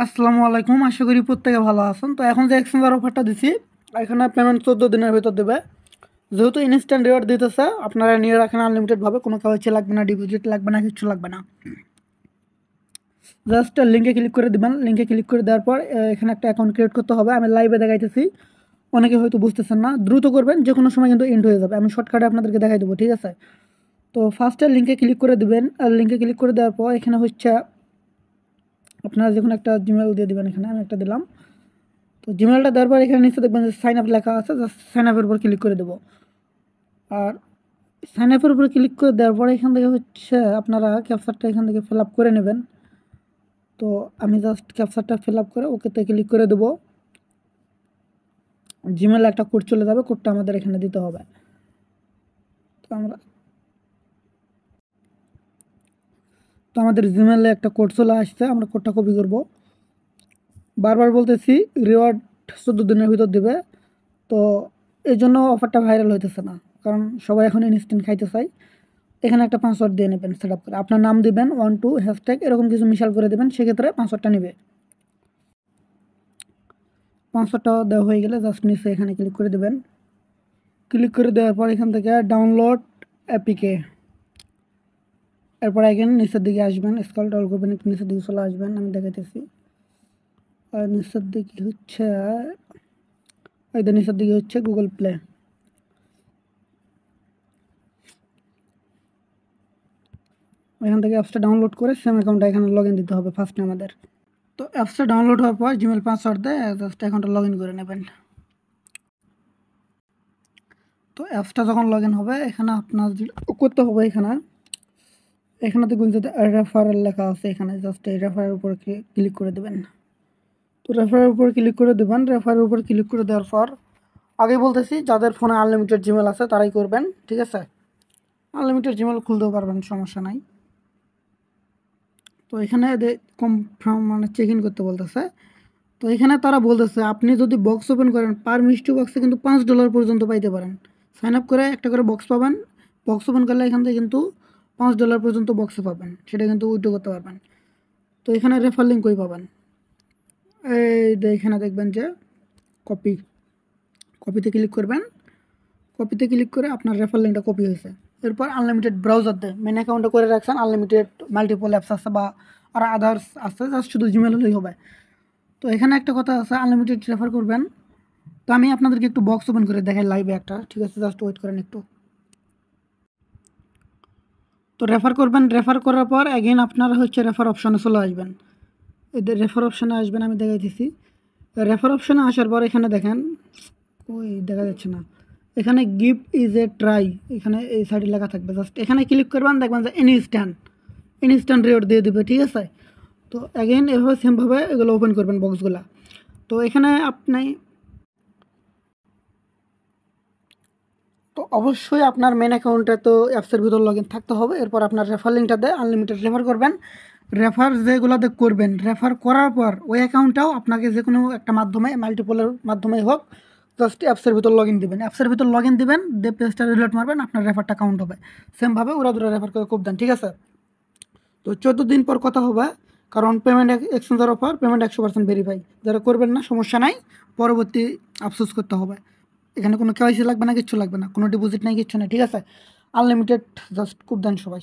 আসসালামু আলাইকুম, আশা করি প্রত্যেকে ভালো আছেন। তো এখন যে এক্সচেঞ্জার অফারটা দিছি, এখানে পেমেন্ট 14 দিনের ভিতর দেবে। যেহেতু ইনস্ট্যান্ট রিওয়ার্ড দিতেছে, আপনারা নিয়ে রাখেন আনলিমিটেডভাবে, কোনো কেওয়াইসি লাগবে না, ডিপোজিট লাগবে না, কিছু লাগবে না। জাস্ট লিঙ্কে ক্লিক করে দেবেন। লিঙ্কে ক্লিক করে দেওয়ার পর এখানে একটা অ্যাকাউন্ট ক্রিয়েট করতে হবে। আমি লাইভে দেখাইতেছি, অনেকে হয়তো বুঝতেছেন না, দ্রুত করবেন, যে কোনো সময় কিন্তু এন্ড হয়ে যাবে। আমি শর্টকাটে আপনাদেরকে দেখাই দেবো, ঠিক আছে? তো ফার্স্টে লিঙ্কে ক্লিক করে দেবেন। আর লিঙ্কে ক্লিক করে দেওয়ার পর এখানে হচ্ছে আপনারা যে কোনো একটা জিমেল দিয়ে দেবেন। এখানে আমি একটা দিলাম। তো জিমেলটা দেওয়ার পর এখানে নিচে দেখবেন যে সাইন আপ লেখা আছে, জাস্ট সাইন আপের উপর ক্লিক করে দেবো। আর সাইন আপের উপর ক্লিক করে দেওয়ার পরে এখান থেকে হচ্ছে আপনারা ক্যাপচারটা এখান থেকে ফিল আপ করে নেবেন। তো আমি জাস্ট ক্যাপচারটা ফিল আপ করে ওকেতে ক্লিক করে দেবো। জিমেলে একটা কোড চলে যাবে, কোডটা আমাদের এখানে দিতে হবে। তো আমাদের জিমেলে একটা কোড চলে আসছে, আমরা কোডটা কপি করব। বারবার বলতেছি রিওয়ার্ড 14 দিনের ভিতর দেবে। তো এই জন্য অফারটা ভাইরাল হইতেছে না, কারণ সবাই এখন ইনস্ট্যান্ট খাইতে চায়। এখানে একটা পাসওয়ার্ড দিয়ে নেবেন সেট আপ করে, আপনার নাম দিবেন 12 হ্যাশট্যাগ এরকম কিছু মিশাল করে দেবেন, সেক্ষেত্রে পাসওয়ার্ডটা নেবে। পাসওয়ার্ডটা দেওয়া হয়ে গেলে জাস্ট নিচে এখানে ক্লিক করে দেবেন। ক্লিক করে দেওয়ার পর এখান থেকে ডাউনলোড অ্যাপিকে, এরপর এখানে নিচের দিকে আসবেন, স্ক্রল ডাউন করবেন, একটু নিচের দিকে চলে আসবেন, আমি দেখাইতেছি। আর নিচের দিকে হচ্ছে নিচের দিকে হচ্ছে গুগল প্লে। এখান থেকে অ্যাপসটা ডাউনলোড করে সেম অ্যাকাউন্টটা এখানে লগ ইন দিতে হবে ফার্স্টে আমাদের। তো অ্যাপসটা ডাউনলোড হওয়ার পর জিমেল পাসওয়ার্ড দিয়ে জাস্ট অ্যাকাউন্টটা লগ ইন করে নেবেন। তো অ্যাপসটা যখন লগ ইন হবে, এখানে আপনার করতে হবে, এখানে দেখবেন যে রেফারেল লেখা আছে, এখানে জাস্ট এই রেফারের উপর ক্লিক করে দেবেন। তো রেফারের উপর ক্লিক করে দেবেন। রেফারের উপর ক্লিক করে দেওয়ার পর আগে বলতেছি, যাদের ফোনে আনলিমিটেড জিমেল আছে তারাই করবেন, ঠিক আছে? আনলিমিটেড জিমেল খুলতেও পারবেন, সমস্যা নাই। তো এখানে কনফার্ম মানে চেক ইন করতে বলতেছে। তো এখানে তারা বলতেছে আপনি যদি বক্স ওপেন করেন, পার মিষ্টি বক্সে কিন্তু $5 পর্যন্ত পাইতে পারেন। সাইন আপ করে একটা করে বক্স পাবেন। বক্স ওপেন করলে এখান থেকে কিন্তু $5 পর্যন্ত বক্সে পাবেন, সেটা কিন্তু উইথড্র করতে পারবেন। তো এখানে রেফার লিঙ্ক কই পাবেন? এখানে দেখবেন যে কপিতে ক্লিক করবেন। কপিতে ক্লিক করে আপনার রেফার লিঙ্কটা কপি হয়েছে। এরপর আনলিমিটেড ব্রাউজার দেয়, মেন অ্যাকাউন্টে করে রাখছেন, আনলিমিটেড মাল্টিপল অ্যাপস আছে বা আর আদার্স আছে, জাস্ট শুধু জিমেল হলেই হবে। তো এখানে একটা কথা আছে, আনলিমিটেড রেফার করবেন। তো আমি আপনাদেরকে একটু বক্স ওপেন করে দেখাই লাইভে একটা, ঠিক আছে? জাস্ট ওয়েট করেন একটু। তো রেফার করবেন, রেফার করার পর অ্যাগেন আপনারা হচ্ছে রেফার অপশানে চলে আসবেন। এদের রেফার অপশানে আসবেন, আমি দেখাইতেছি। রেফার অপশানে আসার পর এখানে দেখেন, ওই দেখা যাচ্ছে না, এখানে গিফট ইজ এ ট্রাই, এখানে এই সাইডে লেখা থাকবে, জাস্ট এখানে ক্লিক করবেন, দেখবেন যে ইনস্ট্যান্ট রিওয়ার্ড দিয়ে দেবে, ঠিক আছে? তো অ্যাগেন এভাবে সেমভাবে এগুলো ওপেন করবেন বক্সগুলা। তো এখানে আপনি তো অবশ্যই আপনার মেন অ্যাকাউন্টে তো অ্যাপসের ভিতর লগ ইন থাকতে হবে। এরপর আপনার রেফার লিঙ্কটা দিয়ে আনলিমিটেড রেফার করবেন। রেফার যেগুলোতে করবেন, রেফার করার পর ওই অ্যাকাউন্টটাও আপনাকে যে কোনো একটা মাধ্যমে, মাল্টিপলের মাধ্যমেই হোক, জাস্ট অ্যাপসের ভিতর লগ ইন দেবেন। অ্যাপসের ভিতর লগ ইন দেবেন, দিয়ে পেজটা রিলোড মারবেন, আপনার রেফারটা কাউন্ট হবে। সেমভাবে ওরা দুটো রেফার করে খুব দেন, ঠিক আছে? তো 14 দিন পর কথা হবে, কারণ পেমেন্ট এক্সচেঞ্জের অফার, পেমেন্ট 100% ভেরিফাই। যারা করবেন না, সমস্যা নাই, পরবর্তী আফসোস করতে হবে। এখানে কোনো কেওয়াইসি লাগবে না, কিচ্ছু লাগবে না, কোনো ডিপোজিট নাই, কিচ্ছু নেই, ঠিক আছে? আনলিমিটেড জাস্ট খুব দেন সবাই।